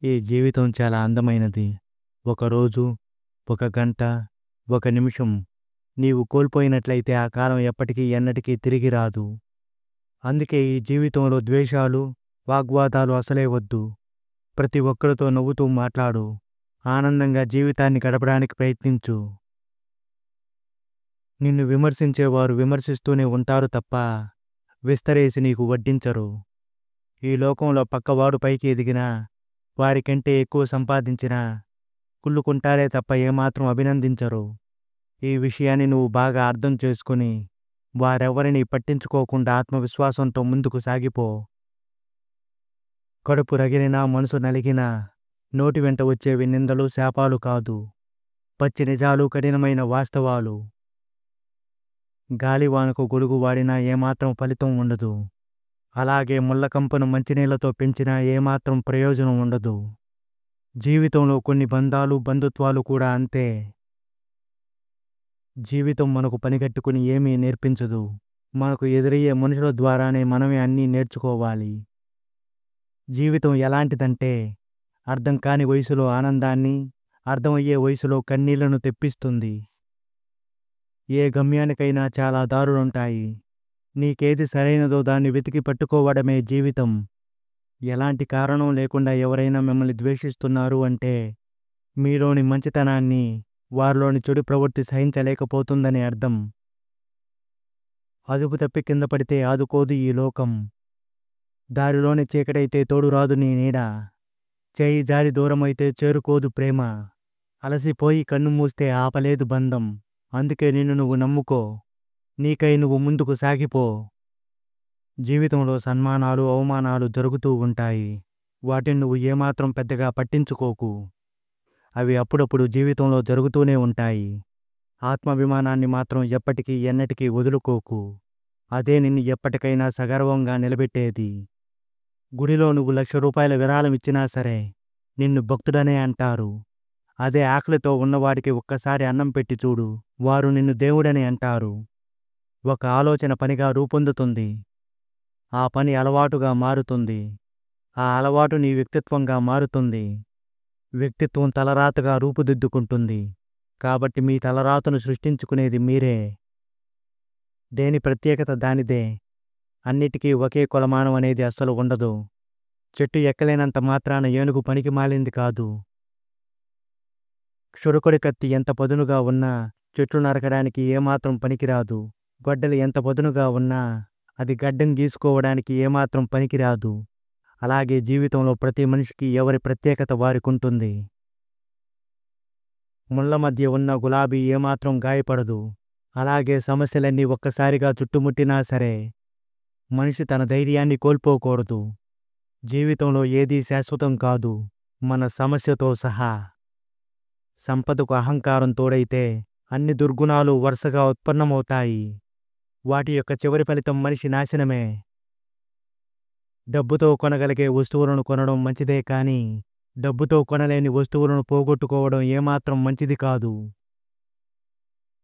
ఈ జీవితం చాలా అందమైనది. ఒక రోజు, ఒక గంట, ఒక నిమిషం నీవు కోల్పోయినట్లయితే ఆ కాలం ఎప్పటికీ ఎన్నటికీ తిరిగి రాదు. అందుకే ఈ జీవితంలో ద్వేషాలు, వాగ్వాదాలు అసలే వద్దు. ప్రతి ఒక్కరితో నవ్వుతూ మాట్లాడు. ఆనందంగా జీవితాన్ని గడపడానికి ప్రయత్నించు. నిన్ను విమర్శించేవారు విమర్శిస్తూనే ఉంటారు తప్ప విస్తరేసి నీకు వడ్డించరు. ఈ లోకంలో పక్కవాడు పైకి ఎదిగినా, వారికంటే ఎక్కువ సంపాదించినా కుళ్ళుకుంటారే తప్ప ఏమాత్రం అభినందించరు. ఈ విషయాన్ని నువ్వు బాగా అర్థం చేసుకుని వారెవరిని పట్టించుకోకుండా ఆత్మవిశ్వాసంతో ముందుకు సాగిపో. కడుపు రగిలినా మనసు నలిగినా నోటి వెంట వచ్చేవి నిందలు శాపాలు కాదు, పచ్చి నిజాలు, కఠినమైన వాస్తవాలు. గాలివానకు గొడుగు వాడినా ఏమాత్రం ఫలితం ఉండదు. అలాగే ముళ్ళకంపను మంచినీళ్లతో పెంచినా ఏమాత్రం ప్రయోజనం ఉండదు. జీవితంలో కొన్ని బంధాలు, బంధుత్వాలు కూడా అంతే. జీవితం మనకు పనిగట్టుకుని ఏమీ నేర్పించదు. మనకు ఎదురయ్యే మనుషుల ద్వారానే మనమే అన్నీ నేర్చుకోవాలి. జీవితం ఎలాంటిదంటే అర్థం కాని వయసులో ఆనందాన్ని, అర్థమయ్యే వయసులో కన్నీళ్లను తెప్పిస్తుంది. ఏ గమ్యానికైనా చాలా దారులుంటాయి. నీకేది సరైనదో దాన్ని వెతికి పట్టుకోవడమే జీవితం. ఎలాంటి కారణం లేకుండా ఎవరైనా మిమ్మల్ని ద్వేషిస్తున్నారు అంటే మీలోని మంచితనాన్ని వారిలోని చెడు ప్రవృత్తి సహించలేకపోతుందని అర్థం. అదుపు తప్పి కింద పడితే ఆదుకోదు ఈ లోకం. దారిలోని చీకటైతే తోడురాదు నీ నీడ. చేయి జారి దూరమైతే చేరుకోదు ప్రేమ. అలసిపోయి కన్ను మూస్తే ఆపలేదు బంధం. అందుకే నిన్ను నువ్వు నమ్ముకో. నీకై నువ్వు ముందుకు సాగిపో. జీవితంలో సన్మానాలు, అవమానాలు జరుగుతూ ఉంటాయి. వాటిని నువ్వు ఏమాత్రం పెద్దగా పట్టించుకోకు. అవి అప్పుడప్పుడు జీవితంలో జరుగుతూనే ఉంటాయి. ఆత్మాభిమానాన్ని మాత్రం ఎప్పటికీ ఎన్నటికీ వదులుకోకు. అదే నిన్ను ఎప్పటికైనా సగర్వంగా నిలబెట్టేది. గుడిలో నువ్వు ₹1,00,000 విరాళం ఇచ్చినా సరే నిన్ను భక్తుడనే అంటారు. అదే ఆకలితో ఉన్నవాడికి ఒక్కసారి అన్నం పెట్టి చూడు, వారు నిన్ను దేవుడని అంటారు. ఒక ఆలోచన పనిగా రూపొందుతుంది. ఆ పని అలవాటుగా మారుతుంది. ఆ అలవాటు నీ వ్యక్తిత్వంగా మారుతుంది. వ్యక్తిత్వం తలరాతగా రూపుదిద్దుకుంటుంది. కాబట్టి మీ తలరాతను సృష్టించుకునేది మీరే. దేని ప్రత్యేకత దానిదే. అన్నిటికీ ఒకే కొలమానం అనేది అస్సలు ఉండదు. చెట్టు ఎక్కలేనంత మాత్రాన ఏనుగు పనికి మాలింది కాదు. క్షురకుడి కత్తి ఎంత పదునుగా ఉన్నా చెట్లు నరకడానికి ఏమాత్రం పనికిరాదు. గొడ్డలి ఎంత పదునుగా ఉన్నా అది గడ్డం గీసుకోవడానికి ఏమాత్రం పనికిరాదు. అలాగే జీవితంలో ప్రతి మనిషికి ఎవరి ప్రత్యేకత వారికుంటుంది. ముళ్ళ మధ్య ఉన్న గులాబీ ఏమాత్రం గాయపడదు. అలాగే సమస్యలన్నీ ఒక్కసారిగా చుట్టుముట్టినా సరే మనిషి తన ధైర్యాన్ని కోల్పోకూడదు. జీవితంలో ఏదీ శాశ్వతం కాదు, మన సమస్యతో సహా. సంపదకు అహంకారం తోడైతే అన్ని దుర్గుణాలు వరుసగా ఉత్పన్నమవుతాయి. వాటి యొక్క చివరి ఫలితం మనిషి నాశనమే. డబ్బుతో కొనగలిగే వస్తువులను కొనడం మంచిదే కానీ డబ్బుతో కొనలేని వస్తువులను పోగొట్టుకోవడం ఏమాత్రం మంచిది కాదు.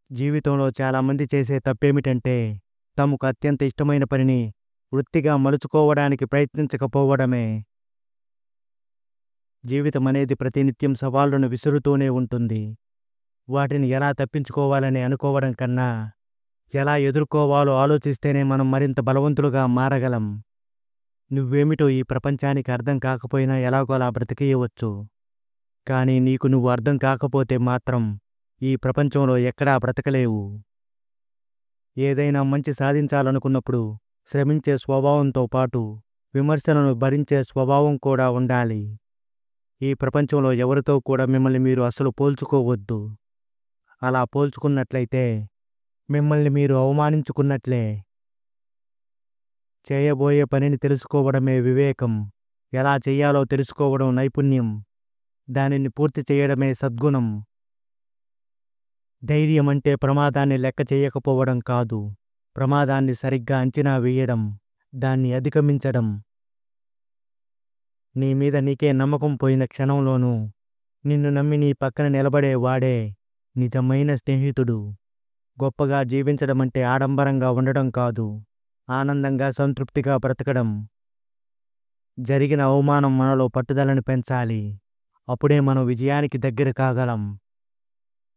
జీవితంలో చాలామంది చేసే తప్పేమిటంటే తమకు అత్యంత ఇష్టమైన పనిని వృత్తిగా మలుచుకోవడానికి ప్రయత్నించకపోవడమే. జీవితం అనేది ప్రతినిత్యం సవాళ్లను విసురుతూనే ఉంటుంది. వాటిని ఎలా తప్పించుకోవాలని అనుకోవడం కన్నా ఎలా ఎదుర్కోవాలో ఆలోచిస్తేనే మనం మరింత బలవంతులుగా మారగలం. నువ్వేమిటో ఈ ప్రపంచానికి అర్థం కాకపోయినా ఎలాగోలా బ్రతికేయవచ్చు. కానీ నీకు నువ్వు అర్థం కాకపోతే మాత్రం ఈ ప్రపంచంలో ఎక్కడా బ్రతకలేవు. ఏదైనా మంచి సాధించాలనుకున్నప్పుడు శ్రమించే స్వభావంతో పాటు విమర్శలను భరించే స్వభావం కూడా ఉండాలి. ఈ ప్రపంచంలో ఎవరితో కూడా మిమ్మల్ని మీరు అస్సలు పోల్చుకోవద్దు. అలా పోల్చుకున్నట్లయితే మిమ్మల్ని మీరు అవమానించుకున్నట్లే. చేయబోయే పనిని తెలుసుకోవడమే వివేకం. ఎలా చెయ్యాలో తెలుసుకోవడం నైపుణ్యం. దానిని పూర్తి చేయడమే సద్గుణం. ధైర్యం అంటే ప్రమాదాన్ని లెక్క చేయకపోవడం కాదు, ప్రమాదాన్ని సరిగ్గా అంచనా వేయడం, దాన్ని అధిగమించడం. నీ మీద నీకే నమ్మకం పోయిన క్షణంలోనూ నిన్ను నమ్మి నీ పక్కన నిలబడేవాడే నిజమైన స్నేహితుడు. గొప్పగా జీవించడమంటే ఆడంబరంగా ఉండడం కాదు, ఆనందంగా సంతృప్తిగా బ్రతకడం. జరిగిన అవమానం మనలో పట్టుదలను పెంచాలి. అప్పుడే మనం విజయానికి దగ్గర కాగలం.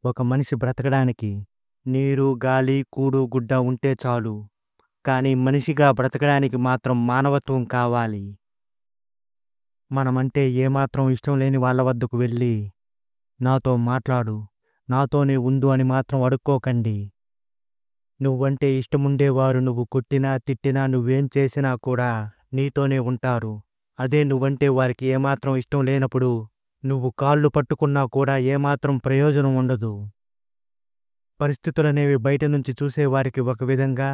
ఒక మనిషి బ్రతకడానికి నీరు, గాలి, కూడు, గుడ్డ ఉంటే చాలు. కానీ మనిషిగా బ్రతకడానికి మాత్రం మానవత్వం కావాలి. మనమంటే ఏమాత్రం ఇష్టం లేని వాళ్ళ వద్దకు వెళ్ళి నాతో మాట్లాడు, నాతోనే ఉండు అని మాత్రం అడుక్కోకండి. నువ్వంటే ఇష్టముండేవారు నువ్వు కొట్టినా, తిట్టినా, నువ్వేం చేసినా కూడా నీతోనే ఉంటారు. అదే నువ్వంటే వారికి ఏమాత్రం ఇష్టం లేనప్పుడు నువ్వు కాళ్ళు పట్టుకున్నా కూడా ఏమాత్రం ప్రయోజనం ఉండదు. పరిస్థితులనేవి బయట నుంచి చూసేవారికి ఒక విధంగా,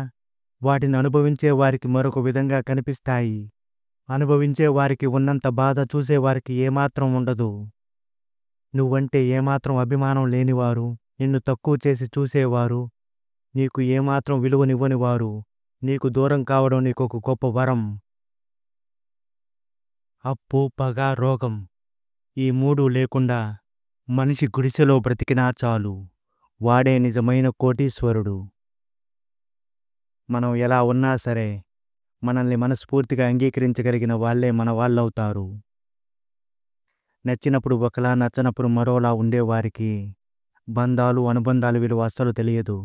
వాటిని అనుభవించే వారికి మరొక విధంగా కనిపిస్తాయి. అనుభవించే వారికి ఉన్నంత బాధ చూసేవారికి ఏమాత్రం ఉండదు. నువ్వంటే ఏమాత్రం అభిమానం లేనివారు, నిన్ను తక్కువ చేసి చూసేవారు, నీకు ఏమాత్రం విలువనివ్వనివారు నీకు దూరం కావడం నీకొక గొప్ప వరం. అప్పు, పగ, రోగం ఈ మూడు లేకుండా మనిషి గుడిసెలో బ్రతికినా చాలు. వాడే నిజమైన కోటీశ్వరుడు. మనం ఎలా ఉన్నా సరే మనల్ని మనస్ఫూర్తిగా అంగీకరించగలిగిన వాళ్ళే మన వాళ్ళవుతారు. నచ్చినప్పుడు ఒకలా, నచ్చనప్పుడు మరోలా ఉండేవారికి బంధాలు, అనుబంధాలు విలువ అస్సలు తెలియదు.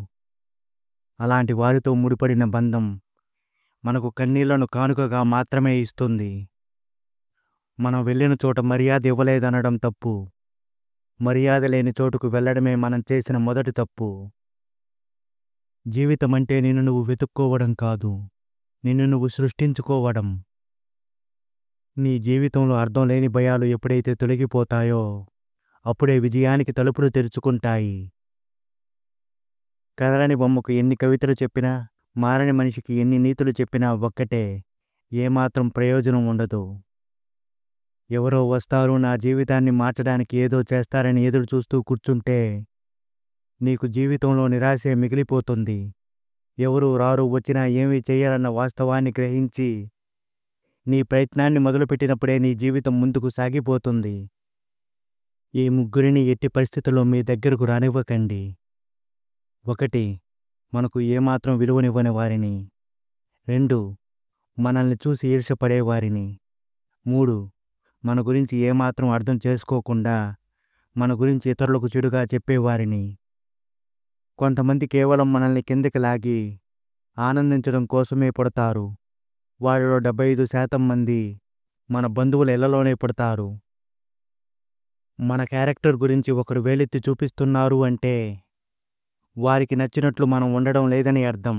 అలాంటి వారితో ముడిపడిన బంధం మనకు కన్నీళ్లను కానుకగా మాత్రమే ఇస్తుంది. మనం వెళ్ళిన చోట మర్యాద ఇవ్వలేదనడం తప్పు. మర్యాద లేని చోటుకు వెళ్ళడమే మనం చేసిన మొదటి తప్పు. జీవితం అంటే నిన్ను నువ్వు వెతుక్కోవడం కాదు, నిన్ను నువ్వు సృష్టించుకోవడం. నీ జీవితంలో అర్థం లేని భయాలు ఎప్పుడైతే తొలగిపోతాయో అప్పుడే విజయానికి తలుపులు తెరుచుకుంటాయి. కదలని బొమ్మకు ఎన్ని కవితలు చెప్పినా, మారని మనిషికి ఎన్ని నీతులు చెప్పినా ఒక్కటే, ఏమాత్రం ప్రయోజనం ఉండదు. ఎవరో వస్తారు నా జీవితాన్ని మార్చడానికి ఏదో చేస్తారని ఎదురు చూస్తూ కూర్చుంటే నీకు జీవితంలో నిరాశే మిగిలిపోతుంది. ఎవరు రారు, వచ్చినా ఏమీ చెయ్యాలన్న వాస్తవాన్ని గ్రహించి నీ ప్రయత్నాన్ని మొదలుపెట్టినప్పుడే నీ జీవితం ముందుకు సాగిపోతుంది. ఈ ముగ్గురిని ఎట్టి పరిస్థితుల్లో మీ దగ్గరకు రానివ్వకండి. 1. మనకు ఏమాత్రం విలువనివ్వని వారిని. 2. మనల్ని చూసి ఈర్ష్యపడేవారిని. 3. మన గురించి ఏమాత్రం అర్థం చేసుకోకుండా మన గురించి ఇతరులకు చెడుగా చెప్పేవారిని. కొంతమంది కేవలం మనల్ని కిందకి లాగి ఆనందించడం కోసమే పుడతారు. వారిలో 75% మంది మన బంధువుల ఇళ్లలోనే పుడతారు. మన క్యారెక్టర్ గురించి ఒకరు వేలెత్తి చూపిస్తున్నారు అంటే వారికి నచ్చినట్లు మనం ఉండడం లేదని అర్థం.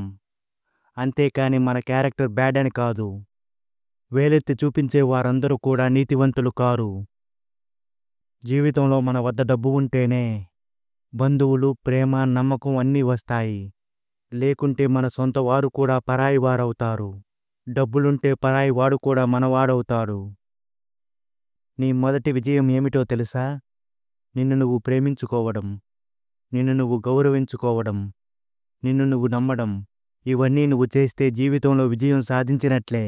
అంతేకాని మన క్యారెక్టర్ బ్యాడ్ అని కాదు. వేలెత్తి చూపించే వారందరూ కూడా నీతివంతులు కారు. జీవితంలో మన వద్ద డబ్బు ఉంటేనే బంధువులు, ప్రేమ, నమ్మకం అన్నీ వస్తాయి. లేకుంటే మన సొంత వారు కూడా పరాయి వారవుతారు. డబ్బులుంటే పరాయి వాడు కూడా మనవాడవుతాడు. నీ మొదటి విజయం ఏమిటో తెలుసా? నిన్ను నువ్వు ప్రేమించుకోవడం, నిన్ను నువ్వు గౌరవించుకోవడం, నిన్ను నువ్వు నమ్మడం. ఇవన్నీ నువ్వు చేస్తే జీవితంలో విజయం సాధించినట్లే.